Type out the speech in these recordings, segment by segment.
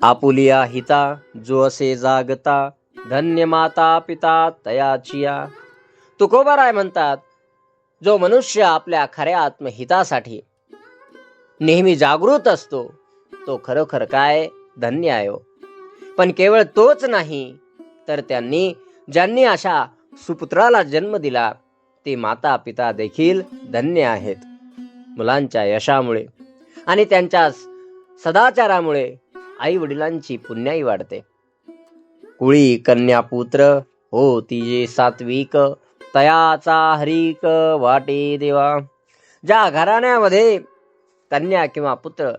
Apulia हिता जो असे जागता, धन्य माता पिता तयाचिया. तुकोबाराय म्हणतात, जो मनुष्य आपल्या खऱ्या आत्महितासाठी नेहमी जागृत असतो तो खरोखर काय धन्य आहे. पण केवळ तोच नाही तर ज्यांनी अशा सुपुत्राला जन्म दिला ते माता पिता देखील धन्य आहेत. मुलांच्या यशामुळे आणि त्यांच्या सदाचारामुळे आई वडिलांची पुण्याई वाढते. कुळी कन्या पुत्र हो तिजे सात्विक, तयाचा हरिक वाटे देवा. ज्या घराण्यामध्ये कन्या किंवा पुत्र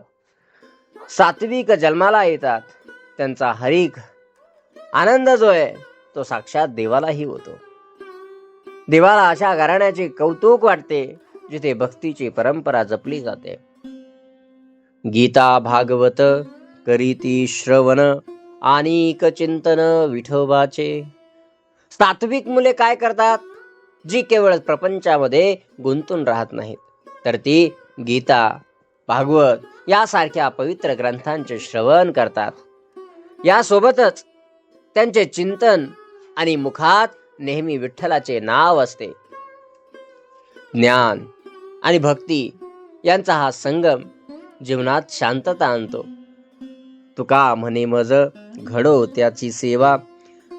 सात्विक जन्माला येतात त्यांचा हरिक आनंद जो आहे तो साक्षात देवालाही होतो. देवाला अशा घराण्याचे कौतुक वाटते जिथे भक्तीची परंपरा जपली जाते. गीता भागवत करीती श्रवण आणि चिंतन विठोबाचे. सात्विक मुले काय करतात, जी केवळ प्रपंचामध्ये गुंतून राहत नाहीत तर ती गीता भागवत यासारख्या पवित्र ग्रंथांचे श्रवण करतात. यासोबतच त्यांचे चिंतन आणि मुखात नेहमी विठ्ठलाचे नाव असते. ज्ञान आणि भक्ती यांचा हा संगम जीवनात शांतता आणतो. तुका म्हणे मज घडो त्याची सेवा,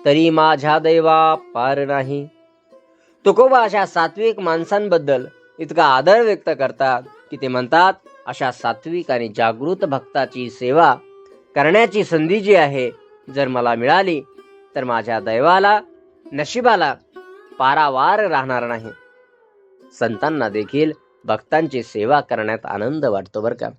तरी माझ्या दैवा पार नाही. तुकोबा अशा सात्विक माणसांबद्दल इतका आदर व्यक्त करतात की ते म्हणतात, अशा सात्विक आणि जागृत भक्ताची सेवा करण्याची संधी जी आहे जर मला मिळाली तर माझ्या दैवाला नशिबाला पारावार राहणार नाही. संतांना देखील भक्तांची सेवा करण्यात आनंद वाटतो बरं का.